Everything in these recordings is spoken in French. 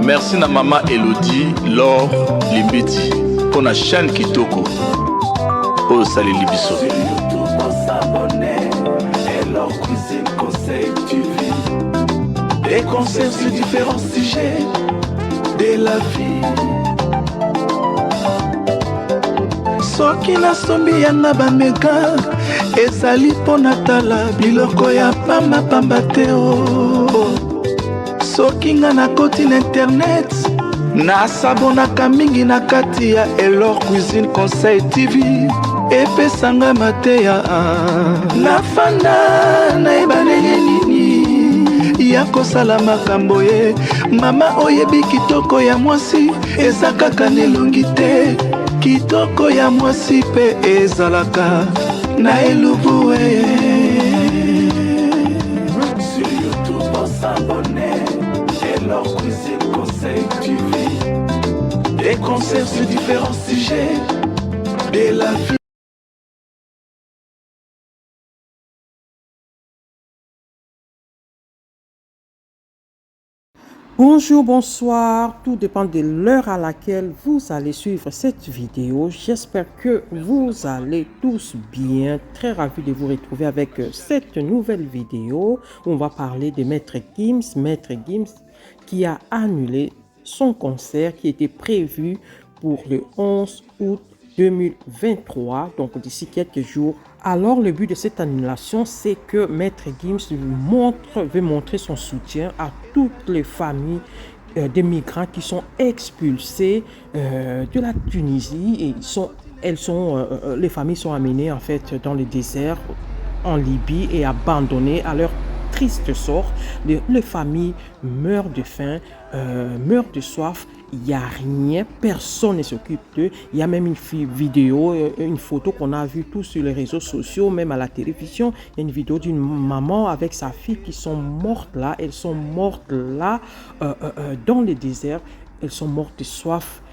Merci na maman Elodie, Laure, Limbiti, pour la chaîne Kitoko. Oh, salut Libiso. Sur YouTube, on s'abonner. Et leur cuisine conseil TV. Des conseils sur différents sujets de la vie. Soki na sombi yana bameka ezali mpo natala biloko ya pamba te o. Soki nga nakoti na internet nasabonaka mingi na kati ya Elor Cuisine Conseil TV epesanga mateya nafanda nayeba ndenge nini ya kosala makambo ye. Mama oyebi kitoko ya mwasi eza kaka nelongi te, kitoko ya mwasi pe ezalaka na elubu ye. Sur YouTube on s'abonner. Elor Cuisine Conseil TV. Des conseils sur différents sujets de la vie. Bonjour, bonsoir, tout dépend de l'heure à laquelle vous allez suivre cette vidéo. J'espère que vous allez tous bien. Très ravi de vous retrouver avec cette nouvelle vidéo où on va parler de Maître Gims. Maître Gims qui a annulé son concert qui était prévu pour le 11 août 2023, donc d'ici quelques jours. Alors, le but de cette annulation, c'est que Maître Gims veut montrer son soutien à toutes les familles des migrants qui sont expulsés de la Tunisie et les familles sont amenées en fait dans le désert en Libye et abandonnées à leur triste sort. Les familles meurent de faim, meurent de soif. Il n'y a rien, personne ne s'occupe d'eux. Il y a même une vidéo, une photo qu'on a vue tous sur les réseaux sociaux, même à la télévision. Il y a une vidéo d'une maman avec sa fille qui sont mortes là. Elles sont mortes là dans le désert. Elles sont mortes de soif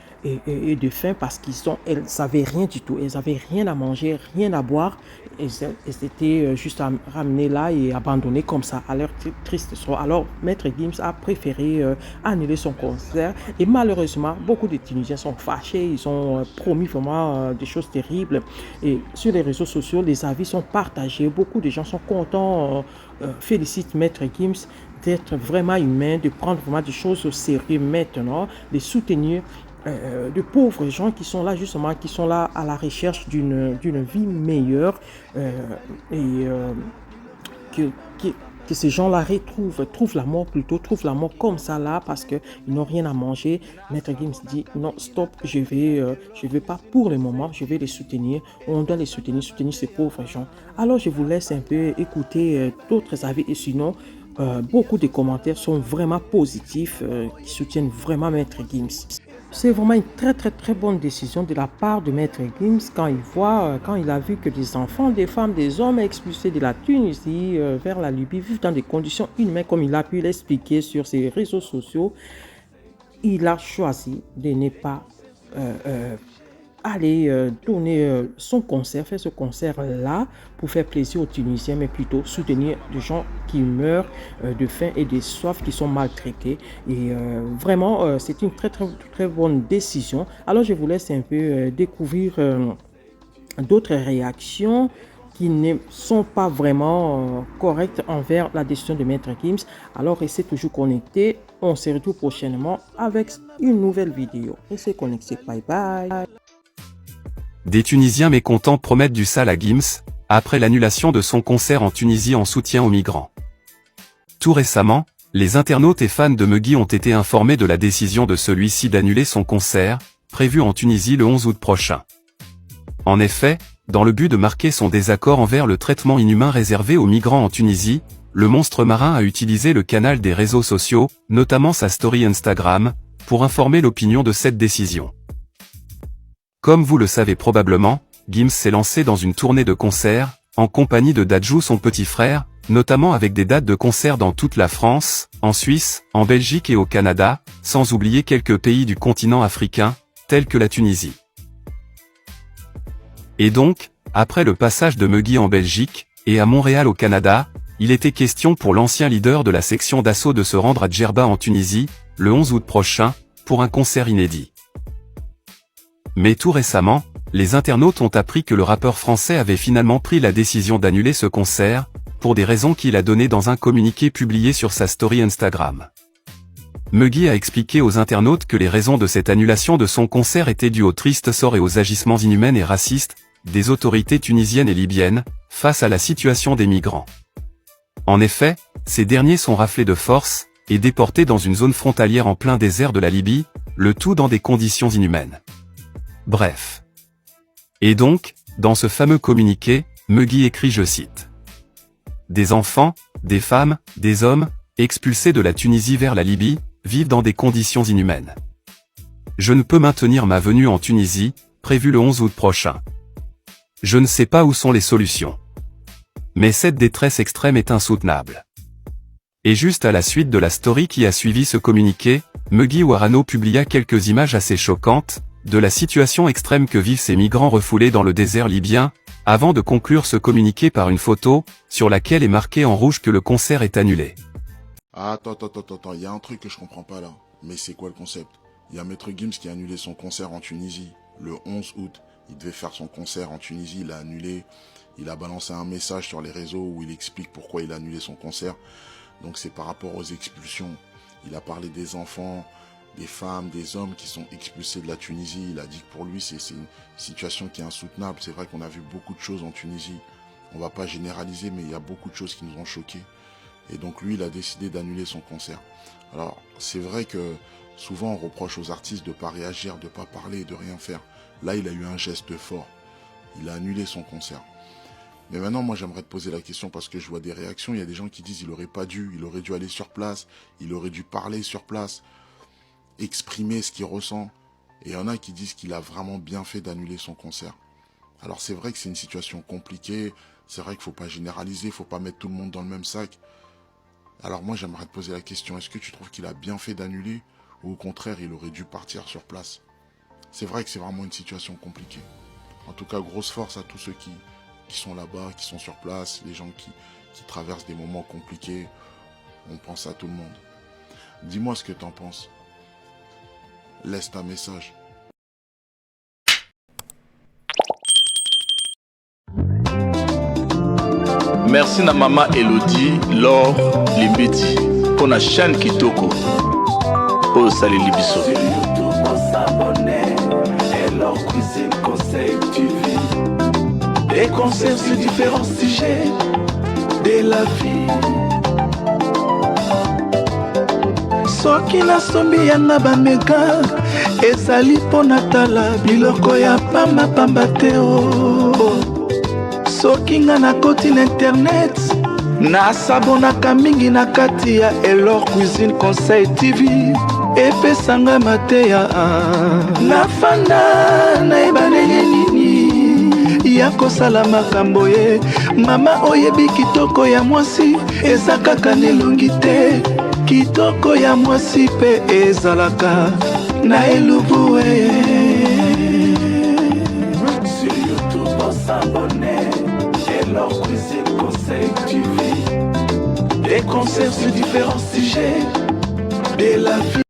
et de faim parce qu'elles n'avaient rien du tout. Elles n'avaient rien à manger, rien à boire. Elles étaient juste ramenées là et abandonnées comme ça à leur triste sort. Alors, Maître Gims a préféré annuler son concert et malheureusement, beaucoup de Tunisiens sont fâchés. Ils ont promis vraiment des choses terribles. Et sur les réseaux sociaux, les avis sont partagés. Beaucoup de gens sont contents, félicitent Maître Gims d'être vraiment humain, de prendre vraiment des choses au sérieux maintenant, de soutenir de pauvres gens qui sont là justement, qui sont là à la recherche d'une vie meilleure que ces gens-là trouvent la mort plutôt, trouvent la mort comme ça là parce qu'ils n'ont rien à manger. Maître Gims dit non, stop, je vais pas pour le moment, je vais les soutenir. On doit les soutenir ces pauvres gens. Alors je vous laisse un peu écouter d'autres avis et sinon beaucoup de commentaires sont vraiment positifs qui soutiennent vraiment Maître Gims. C'est vraiment une très bonne décision de la part de Maître Gims quand il a vu que des enfants, des femmes, des hommes expulsés de la Tunisie vers la Libye vivent dans des conditions inhumaines comme il a pu l'expliquer sur ses réseaux sociaux. Il a choisi de ne pas aller donner son concert, faire ce concert-là pour faire plaisir aux Tunisiens, mais plutôt soutenir des gens qui meurent de faim et de soif, qui sont maltraités. Et vraiment, c'est une très bonne décision. Alors, je vous laisse un peu découvrir d'autres réactions qui ne sont pas vraiment correctes envers la décision de Maître Gims. Alors, restez toujours connectés. On se retrouve prochainement avec une nouvelle vidéo. Restez connectés. Bye bye. Des Tunisiens mécontents promettent du sale à Gims, après l'annulation de son concert en Tunisie en soutien aux migrants. Tout récemment, les internautes et fans de Meggy ont été informés de la décision de celui-ci d'annuler son concert, prévu en Tunisie le 11 août prochain. En effet, dans le but de marquer son désaccord envers le traitement inhumain réservé aux migrants en Tunisie, le monstre marin a utilisé le canal des réseaux sociaux, notamment sa story Instagram, pour informer l'opinion de cette décision. Comme vous le savez probablement, Gims s'est lancé dans une tournée de concerts, en compagnie de Dadju son petit frère, notamment avec des dates de concerts dans toute la France, en Suisse, en Belgique et au Canada, sans oublier quelques pays du continent africain, tels que la Tunisie. Et donc, après le passage de Meggy en Belgique, et à Montréal au Canada, il était question pour l'ancien leader de la section d'assaut de se rendre à Djerba en Tunisie, le 11 août prochain, pour un concert inédit. Mais tout récemment, les internautes ont appris que le rappeur français avait finalement pris la décision d'annuler ce concert, pour des raisons qu'il a données dans un communiqué publié sur sa story Instagram. Muggy a expliqué aux internautes que les raisons de cette annulation de son concert étaient dues au triste sort et aux agissements inhumains et racistes des autorités tunisiennes et libyennes face à la situation des migrants. En effet, ces derniers sont raflés de force et déportés dans une zone frontalière en plein désert de la Libye, le tout dans des conditions inhumaines. Bref. Et donc, dans ce fameux communiqué, Muggy écrit, je cite, « Des enfants, des femmes, des hommes, expulsés de la Tunisie vers la Libye, vivent dans des conditions inhumaines. Je ne peux maintenir ma venue en Tunisie, prévue le 11 août prochain. Je ne sais pas où sont les solutions. Mais cette détresse extrême est insoutenable. » Et juste à la suite de la story qui a suivi ce communiqué, Muggy Warano publia quelques images assez choquantes de la situation extrême que vivent ces migrants refoulés dans le désert libyen, avant de conclure ce communiqué par une photo, sur laquelle est marqué en rouge que le concert est annulé. Ah, attends, il y a un truc que je comprends pas là. Mais c'est quoi le concept? Il y a Maître Gims qui a annulé son concert en Tunisie, le 11 août. Il devait faire son concert en Tunisie, il l'a annulé. Il a balancé un message sur les réseaux où il explique pourquoi il a annulé son concert. Donc c'est par rapport aux expulsions. Il a parlé des enfants, des femmes, des hommes qui sont expulsés de la Tunisie. Il a dit que pour lui, c'est une situation qui est insoutenable. C'est vrai qu'on a vu beaucoup de choses en Tunisie. On ne va pas généraliser, mais il y a beaucoup de choses qui nous ont choqués. Et donc lui, il a décidé d'annuler son concert. Alors, c'est vrai que souvent, on reproche aux artistes de ne pas réagir, de ne pas parler, de rien faire. Là, il a eu un geste fort. Il a annulé son concert. Mais maintenant, moi, j'aimerais te poser la question parce que je vois des réactions. Il y a des gens qui disent qu'il aurait pas dû, il aurait dû aller sur place, il aurait dû parler sur place, exprimer ce qu'il ressent. Et il y en a qui disent qu'il a vraiment bien fait d'annuler son concert. Alors c'est vrai que c'est une situation compliquée, c'est vrai qu'il ne faut pas généraliser, il ne faut pas mettre tout le monde dans le même sac. Alors moi, j'aimerais te poser la question, est-ce que tu trouves qu'il a bien fait d'annuler ou au contraire, il aurait dû partir sur place? C'est vrai que c'est vraiment une situation compliquée. En tout cas, grosse force à tous ceux qui sont là-bas, qui sont sur place, les gens qui traversent des moments compliqués. On pense à tout le monde. Dis-moi ce que tu en penses. Laisse ta message. Merci na mama Elodie, Laure, Limbiti, pour la chaîne Kitoko. Oh, salut Libiso. Sur YouTube, on s'abonner. Et leur cuisine conseil TV. Des conseils sur différents sujets de la vie. Soki nasombi yanga bameka ezali mpo natala biloko ya pamba te o. Soki nga nakoti na internet nasabonaka mingi na kati ya Elor Cuisine Conseil TV epesanga mateya nafanda nayebaneli nini ya kosala makambo ye. Mama oyebi kitoko ya mwasi eza kaka nelongi te, kitoko ya mwasi pe ezalaka na elubu Sur YouTube on s'abonner Elor Cuisine Conseil TV. Des concerts sur différents sujets de la vie.